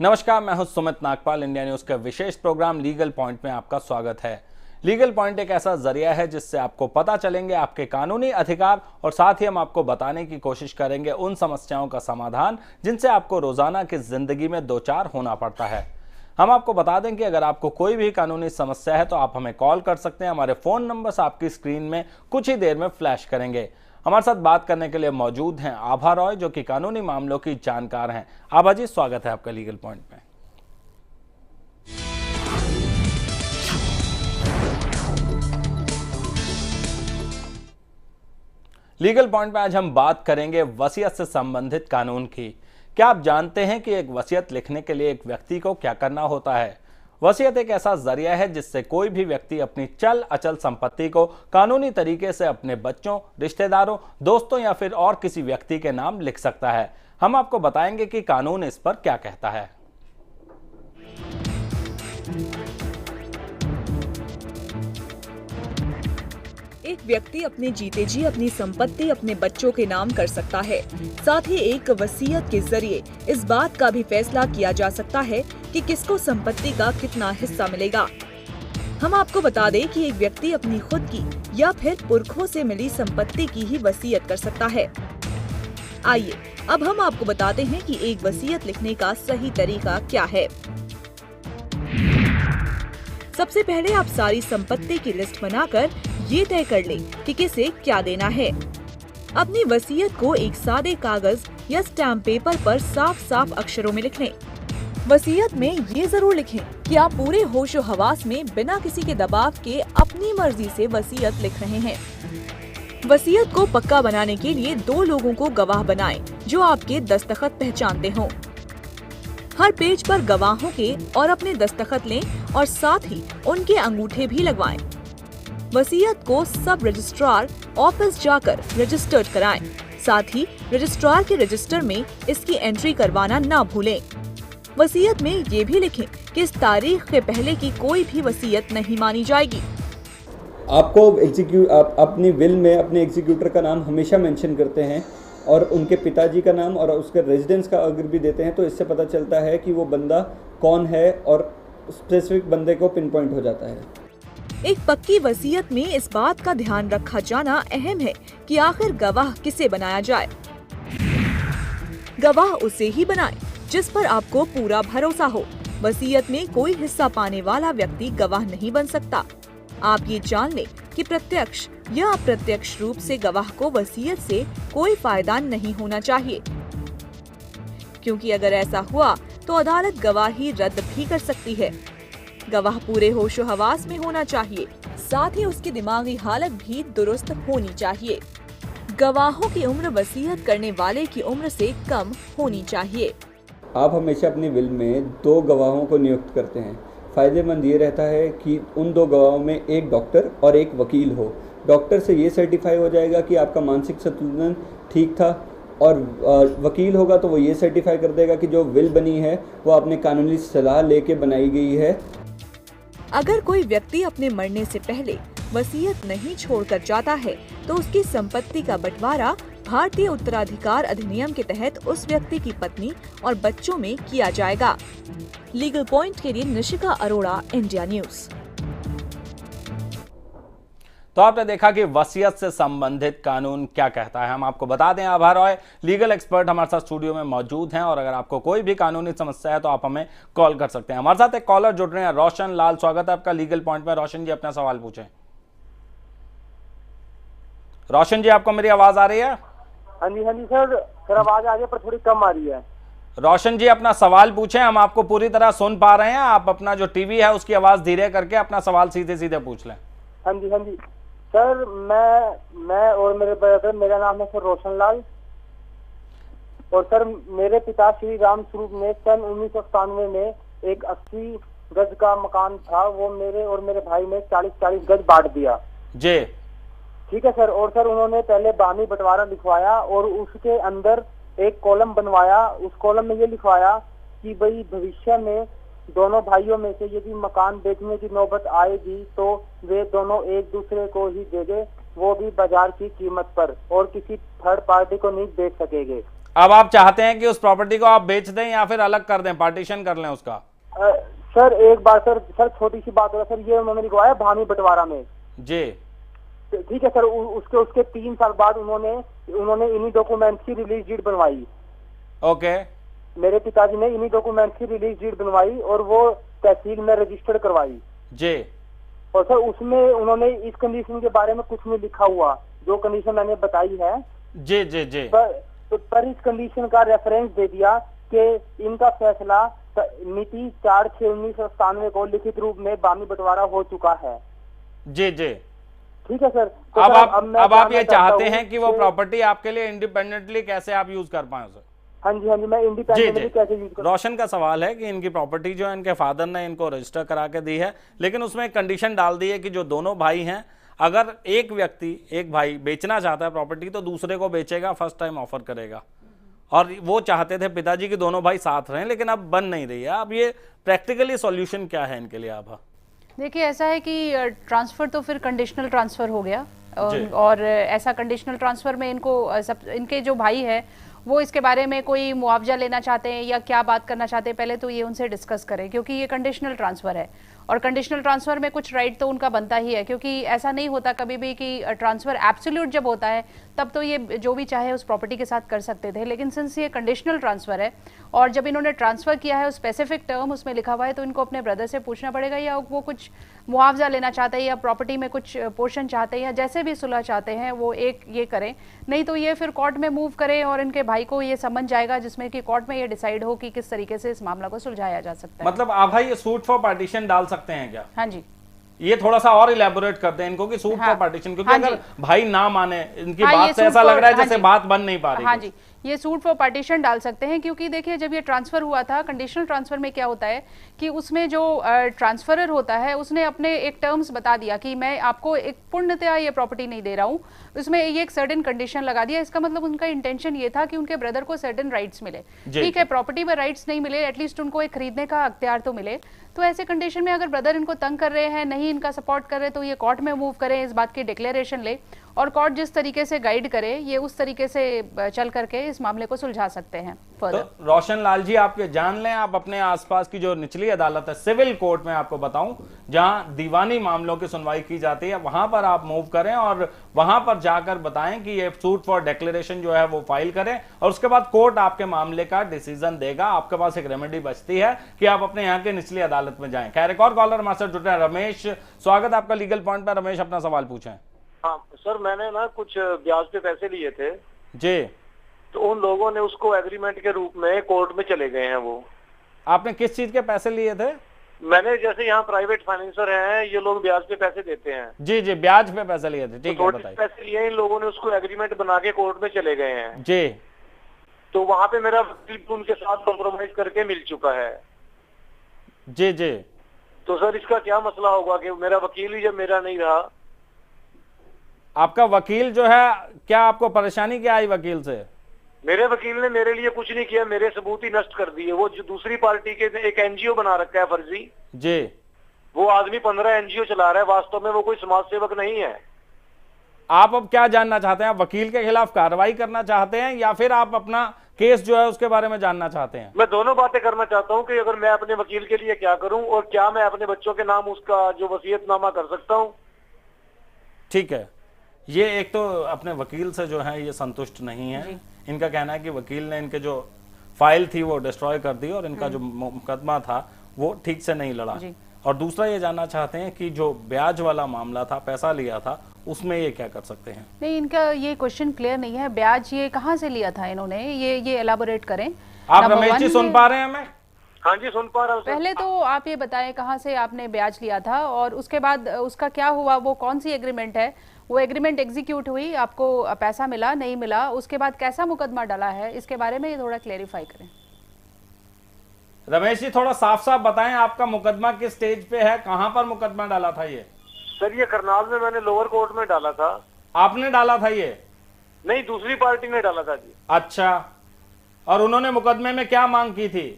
नमस्कार, मैं हूं सुमित नागपाल। इंडिया न्यूज के विशेष प्रोग्राम लीगल पॉइंट में आपका स्वागत है। लीगल पॉइंट एक ऐसा जरिया है जिससे आपको पता चलेंगे आपके कानूनी अधिकार और साथ ही हम आपको बताने की कोशिश करेंगे उन समस्याओं का समाधान जिनसे आपको रोजाना की जिंदगी में दो चार होना पड़ता है। हम आपको बता दें कि अगर आपको कोई भी कानूनी समस्या है तो आप हमें कॉल कर सकते हैं। हमारे फोन नंबर्स आपकी स्क्रीन में कुछ ही देर में फ्लैश करेंगे। हमारे साथ बात करने के लिए मौजूद हैं आभा रॉय, जो कि कानूनी मामलों की जानकार हैं। आभा जी, स्वागत है आपका लीगल पॉइंट में। लीगल पॉइंट में आज हम बात करेंगे वसीयत से संबंधित कानून की। क्या आप जानते हैं कि एक वसीयत लिखने के लिए एक व्यक्ति को क्या करना होता है? वसीयत एक ऐसा जरिया है जिससे कोई भी व्यक्ति अपनी चल अचल संपत्ति को कानूनी तरीके से अपने बच्चों, रिश्तेदारों, दोस्तों या फिर और किसी व्यक्ति के नाम लिख सकता है। हम आपको बताएंगे कि कानून इस पर क्या कहता है। एक व्यक्ति अपने जीते जी अपनी संपत्ति अपने बच्चों के नाम कर सकता है। साथ ही एक वसीयत के जरिए इस बात का भी फैसला किया जा सकता है कि किसको संपत्ति का कितना हिस्सा मिलेगा। हम आपको बता दें कि एक व्यक्ति अपनी खुद की या फिर पुरखों से मिली संपत्ति की ही वसीयत कर सकता है। आइए अब हम आपको बताते हैं कि एक वसीयत लिखने का सही तरीका क्या है। सबसे पहले आप सारी संपत्ति की लिस्ट बनाकर ये तय कर लें कि किसे क्या देना है। अपनी वसीयत को एक सादे कागज या स्टैम्प पेपर पर साफ साफ अक्षरों में लिख लें। वसीयत में ये जरूर लिखें कि आप पूरे होशो हवास में बिना किसी के दबाव के अपनी मर्जी से वसीयत लिख रहे हैं। वसीयत को पक्का बनाने के लिए 2 लोगों को गवाह बनाएं जो आपके दस्तखत पहचानते हों। हर पेज पर गवाहों के और अपने दस्तखत लें और साथ ही उनके अंगूठे भी लगवाएं। वसीयत को सब रजिस्ट्रार ऑफिस जाकर रजिस्टर्ड कराएं। साथ ही रजिस्ट्रार के रजिस्टर में इसकी एंट्री करवाना ना भूलें। वसीयत में ये भी लिखें कि इस तारीख के पहले की कोई भी वसीयत नहीं मानी जाएगी। आपको आप अपनी विल में अपने एग्जीक्यूटर का नाम हमेशा मेंशन करते हैं और उनके पिताजी का नाम और उसके रेजिडेंस का अगर भी देते हैं तो इससे पता चलता है कि वो बंदा कौन है और स्पेसिफिक बंदे को पिन पॉइंट हो जाता है। एक पक्की वसीयत में इस बात का ध्यान रखा जाना अहम है कि आखिर गवाह किसे बनाया जाए। गवाह उसे ही बनाएं जिस पर आपको पूरा भरोसा हो। वसीयत में कोई हिस्सा पाने वाला व्यक्ति गवाह नहीं बन सकता। आप ये जान लें कि प्रत्यक्ष या अप्रत्यक्ष रूप से गवाह को वसीयत से कोई फायदा नहीं होना चाहिए, क्योंकि अगर ऐसा हुआ तो अदालत गवाही रद्द भी कर सकती है। गवाह पूरे होशो हवास में होना चाहिए, साथ ही उसकी दिमागी हालत भी दुरुस्त होनी चाहिए। गवाहों की उम्र वसीयत करने वाले की उम्र से कम होनी चाहिए। आप हमेशा अपनी विल में 2 गवाहों को नियुक्त करते हैं। फायदेमंद ये रहता है कि उन 2 गवाहों में एक डॉक्टर और एक वकील हो। डॉक्टर से ये सर्टिफाई हो जाएगा कि आपका मानसिक संतुलन ठीक था और वकील होगा तो वो ये सर्टिफाई कर देगा कि जो विल बनी है वो आपने कानूनी सलाह लेके बनाई गई है। अगर कोई व्यक्ति अपने मरने से पहले वसीयत नहीं छोड़कर जाता है तो उसकी संपत्ति का बंटवारा भारतीय उत्तराधिकार अधिनियम के तहत उस व्यक्ति की पत्नी और बच्चों में किया जाएगा। लीगल पॉइंट के लिए निशिका अरोड़ा, इंडिया न्यूज। तो आपने देखा कि वसीयत से संबंधित कानून क्या कहता है। हम आपको बता दें, आभा रॉय लीगल एक्सपर्ट हमारे साथ स्टूडियो में मौजूद हैं और अगर आपको कोई भी कानूनी समस्या है तो आप हमें कॉल कर सकते हैं। हमारे साथ एक कॉलर जुड़ रहे हैं, रोशन लाल। स्वागत है आपका लीगल पॉइंट में। रोशन जी, अपना सवाल पूछें। रोशन जी, आपको मेरी आवाज आ रही है? हाँ जी सर आवाज आ रही है पर थोड़ी कम आ रही है। रोशन जी, अपना सवाल पूछें, हम आपको पूरी तरह सुन पा रहे हैं। आप अपना जो टीवी है उसकी आवाज धीरे करके अपना सवाल सीधे सीधे पूछ लें। हाँ जी सर, मैं और मेरे ब्रदर, मेरा नाम है सर रोशन लाल, और सर मेरे पिता श्री राम स्वरूप ने सन 1997 में एक 80 गज का मकान था, वो मेरे और मेरे भाई ने 40-40 गज बांट दिया जी। ठीक है सर। और सर उन्होंने पहले बानी बंटवारा लिखवाया और उसके अंदर एक कॉलम बनवाया। उस कॉलम में ये लिखवाया कि भाई भविष्य में दोनों भाइयों में से यदि मकान बेचने की नौबत आएगी तो वे दोनों एक दूसरे को ही देंगे, वो भी बाजार की कीमत पर, और किसी थर्ड पार्टी को नहीं बेच सकेंगे। अब आप चाहते हैं कि उस प्रॉपर्टी को आप बेच दें या फिर अलग कर दें, पार्टीशन कर लें उसका? सर एक बार सर छोटी सी बात है सर, ये उन्होंने लिखवाया भामी बंटवारा में जी। ठीक है सर, उसके 3 साल बाद उन्होंने इन्हीं डॉक्यूमेंट्स की रिलीज डीड बनवाई। ओके। मेरे पिताजी ने इन्हीं डॉक्यूमेंट्स की रिलीज डीड बनवाई और वो तहसील में रजिस्टर्ड करवाई जी। और सर उसमें उन्होंने इस कंडीशन के बारे में कुछ नहीं लिखा हुआ जो कंडीशन मैंने बताई है जी जी जी। पर इस कंडीशन का रेफरेंस दे दिया कि इनका फैसला मिति 4/6/1997 को लिखित रूप में भामी बंटवारा हो चुका है। जी जी। ठीक है सर। तो अब आप ये चाहते हैं कि वो प्रॉपर्टी आपके लिए इंडिपेंडेंटली कैसे आप यूज कर पाए उसे? हाँ जी, मैं इंडिपेंडेंटली कैसे यूज कर। रोशन का सवाल है कि इनकी प्रॉपर्टी जो है इनके फादर ने इनको रजिस्टर करा के दी है, लेकिन उसमें एक कंडीशन डाल दी है कि जो दोनों भाई हैं, अगर एक भाई बेचना चाहता है प्रॉपर्टी तो दूसरे को बेचेगा, फर्स्ट टाइम ऑफर करेगा। और वो चाहते थे पिताजी की दोनों भाई साथ रहें, लेकिन अब बन नहीं रही है। अब ये प्रैक्टिकली सॉल्यूशन क्या है इनके लिए? आप देखिए, ऐसा है कि ट्रांसफर तो फिर कंडीशनल ट्रांसफर हो गया और ऐसा कंडीशनल ट्रांसफर में इनके जो भाई है वो इसके बारे में कोई मुआवजा लेना चाहते हैं या क्या बात करना चाहते हैं, पहले तो ये उनसे डिस्कस करें, क्योंकि ये कंडीशनल ट्रांसफर है और कंडीशनल ट्रांसफर में कुछ राइट तो उनका बनता ही है, क्योंकि ऐसा नहीं होता कभी भी कि ट्रांसफर एब्सोल्यूट जब होता है तब तो ये जो भी चाहे उस प्रॉपर्टी के साथ कर सकते थे, लेकिन सिंस ये कंडीशनल ट्रांसफर है और जब इन्होंने ट्रांसफर किया है उस स्पेसिफिक टर्म उसमें लिखा हुआ है, तो इनको अपने ब्रदर से पूछना पड़ेगा या वो कुछ मुआवजा लेना चाहते हैं या प्रॉपर्टी में कुछ पोर्शन चाहते हैं या जैसे भी सुलह चाहते हैं वो एक ये करें, नहीं तो ये फिर कोर्ट में मूव करें और इनके भाई को ये समन जाएगा जिसमें कि कोर्ट में ये डिसाइड हो कि किस तरीके से इस मामला को सुलझाया जा सकता है। मतलब आप भाई ये सूट फॉर पार्टीशन डाल सकते हैं क्या? हाँ जी, ये थोड़ा सा और इलेबोरेट करते हैं इनको कि सूट फॉर पार्टीशन, क्योंकि अगर भाई ना माने, इनकी बात से ऐसा लग रहा है जैसे बात बन नहीं पा रही। हाँ जी, ये सूट फॉर पार्टीशन डाल सकते हैं, क्योंकि देखिए जब ये ट्रांसफर हुआ था, कंडीशनल ट्रांसफर में क्या होता है कि उसमें जो ट्रांसफरर होता है उसने अपने एक टर्म्स बता दिया कि मैं आपको एक पूर्णतया ये प्रॉपर्टी नहीं दे रहा हूँ, उसमें ये एक सर्टेन कंडीशन लगा दिया। इसका मतलब उनका इंटेंशन ये था कि उनके ब्रदर को सर्टेन राइट्स मिले। ठीक है, प्रॉपर्टी में राइट्स नहीं मिले, एटलीस्ट उनको एक खरीदने का अख्तियार तो मिले। तो ऐसे कंडीशन में अगर ब्रदर इनको तंग कर रहे हैं, नहीं इनका सपोर्ट कर रहे, तो ये कोर्ट में मूव करें, इस बात की डिक्लेरेशन ले और कोर्ट जिस तरीके से गाइड करे ये उस तरीके से चल करके इस मामले को सुलझा सकते हैं। तो रोशन लाल जी, आप ये जान लें, आप अपने आसपास की जो निचली अदालत है, सिविल कोर्ट में आपको बताऊं, जहां दीवानी मामलों की सुनवाई की जाती है, वहां पर आप मूव करें और वहां पर जाकर बताएं कि ये सूट फॉर डिक्लेरेशन जो है वो फाइल करें और उसके बाद कोर्ट आपके मामले का डिसीजन देगा। आपके पास एक रेमेडी बचती है कि आप अपने यहाँ के निचली अदालत में जाएं। खैर, एक और कॉलर मास्टर जुटे हैं, रमेश, स्वागत आपका लीगल पॉइंट पर। रमेश, अपना सवाल पूछें। हाँ सर, मैंने ना कुछ ब्याज पे पैसे लिए थे जी, तो उन लोगों ने उसको एग्रीमेंट के रूप में कोर्ट में चले गए हैं। वो आपने किस चीज के पैसे लिए थे? मैंने जैसे यहाँ प्राइवेट फाइनेंसर हैं, ये लोग ब्याज पे पैसे देते हैं। जी जी, ब्याज पे पैसे लिए थे, ठीक है, बताइए। पैसे लिए, इन लोगों ने उसको एग्रीमेंट बना के कोर्ट में चले गए हैं जी। तो वहाँ पे मेरा वकील उनके साथ कॉम्प्रोमाइज करके मिल चुका है। जी जी। तो सर इसका क्या मसला होगा कि मेरा वकील ही जब मेरा नहीं रहा? आपका वकील जो है, क्या आपको परेशानी क्या आई वकील से? मेरे वकील ने मेरे लिए कुछ नहीं किया, मेरे सबूत ही नष्ट कर दिए। वो जो दूसरी पार्टी के एक एनजीओ बना रखा है फर्जी जी, वो आदमी 15 एनजीओ चला रहा है, वास्तव में वो कोई समाज सेवक नहीं है। आप अब क्या जानना चाहते हैं? आप वकील के खिलाफ कार्रवाई करना चाहते हैं या फिर आप अपना केस जो है उसके बारे में जानना चाहते हैं? मैं दोनों बातें करना चाहता हूं कि अगर मैं अपने वकील के लिए क्या करूं और क्या मैं अपने बच्चों के नाम उसका जो वसीयतनामा कर सकता हूं। ठीक है, ये एक तो अपने वकील से जो है ये संतुष्ट नहीं है। इनका कहना है कि वकील ने इनके जो फाइल थी वो डिस्ट्रॉय कर दी और इनका जो मुकदमा था वो ठीक से नहीं लड़ा। और दूसरा ये जानना चाहते हैं कि जो ब्याज वाला मामला था, पैसा लिया था, उसमें ये क्या कर सकते हैं? नहीं, इनका ये क्वेश्चन क्लियर नहीं है। ब्याज ये कहाँ से लिया था इन्होंने, ये एलाबोरेट करें। आप रमेश जी सुन पा रहे हैं हमें? हाँ जी, सुन पा रहा हूँ। पहले तो आप ये बताएं कहाँ से आपने ब्याज लिया था और उसके बाद उसका क्या हुआ, वो कौन सी एग्रीमेंट है, वो एग्रीमेंट एग्जीक्यूट हुई, आपको पैसा मिला, नहीं मिला, उसके बाद कैसा मुकदमा डाला है, इसके बारे में ये थोड़ा क्लेरिफाई करें। रमेश जी, थोड़ा साफ साफ बताएं, आपका मुकदमा किस स्टेज पे है, कहां पर मुकदमा डाला था ये? सर ये करनाल में मैंने लोअर कोर्ट में डाला था। आपने डाला था ये? नहीं, दूसरी पार्टी ने डाला था जी। अच्छा, और उन्होंने मुकदमे में क्या मांग की थी?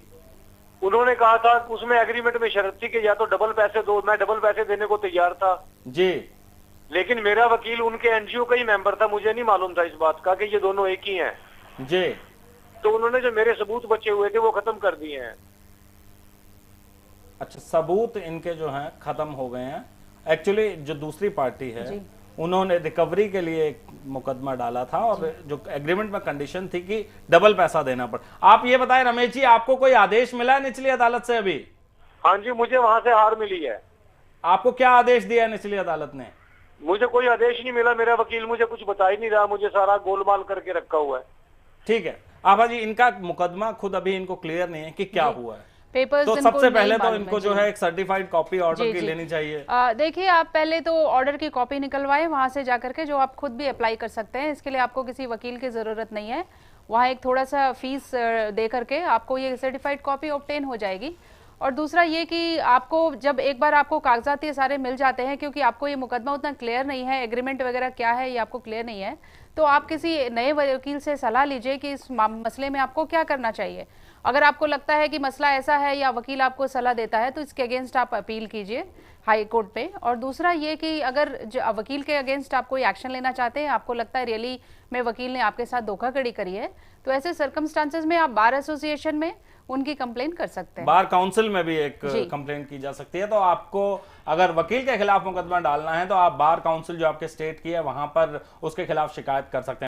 उन्होंने कहा था, उसमें एग्रीमेंट में शर्त थी कि या तो डबल पैसे दो, मैं डबल पैसे देने को तैयार था जी, लेकिन मेरा वकील उनके एनजीओ का ही मेंबर था, मुझे नहीं मालूम था इस बात का कि ये दोनों एक ही हैं जी। तो उन्होंने जो मेरे सबूत बचे हुए थे वो खत्म कर दिए हैं। अच्छा, सबूत इनके जो हैं खत्म हो गए हैं। एक्चुअली जो दूसरी पार्टी है उन्होंने रिकवरी के लिए एक मुकदमा डाला था और जो एग्रीमेंट में कंडीशन थी कि डबल पैसा देना पड़ा। आप ये बताएं रमेश जी, आपको कोई आदेश मिला है निचली अदालत से अभी? हाँ जी, मुझे वहां से हार मिली है। आपको क्या आदेश दिया है निचली अदालत ने? मुझे कोई आदेश नहीं मिला, मेरा वकील मुझे कुछ बता ही नहीं रहा, मुझे सारा गोलमाल करके रखा हुआ है। ठीक है आभा जी, इनका मुकदमा खुद अभी इनको क्लियर नहीं है कि क्या हुआ है। पेपर्स तो सबसे पहले तो इनको जो है एक सर्टिफाइड कॉपी ऑर्डर की लेनी चाहिए। देखिए, आप पहले तो ऑर्डर की कॉपी निकलवाए वहां से जाकर के, जो आप खुद भी अप्लाई कर सकते हैं। इसके लिए आपको किसी वकील की जरूरत नहीं है। वहाँ एक थोड़ा सा फीस दे करके आपको ये सर्टिफाइड कॉपी ऑब्टेन हो जाएगी। और दूसरा ये कि आपको जब एक बार आपको कागजात ये सारे मिल जाते हैं, क्योंकि आपको ये मुकदमा उतना क्लियर नहीं है, एग्रीमेंट वगैरह क्या है ये आपको क्लियर नहीं है, तो आप किसी नए वकील से सलाह लीजिए कि इस मसले में आपको क्या करना चाहिए। अगर आपको लगता है कि मसला ऐसा है या वकील आपको सलाह देता है तो इसके अगेंस्ट आप अपील कीजिए हाई कोर्ट पे। और दूसरा ये कि अगर वकील के अगेंस्ट आप कोई एक्शन लेना चाहते हैं, आपको लगता है रियली में वकील ने आपके साथ धोखाधड़ी करी है, तो ऐसे सर्कमस्टांसेस में आप बार एसोसिएशन में उनकी कंप्लेंट कर सकते हैं। बार काउंसिल में भी एक कंप्लेंट की जा सकती है। तो आपको अगर वकील के खिलाफ मुकदमा डालना है तो आप बार काउंसिल जो आपके स्टेट की है वहां पर उसके खिलाफ शिकायत कर सकते हैं।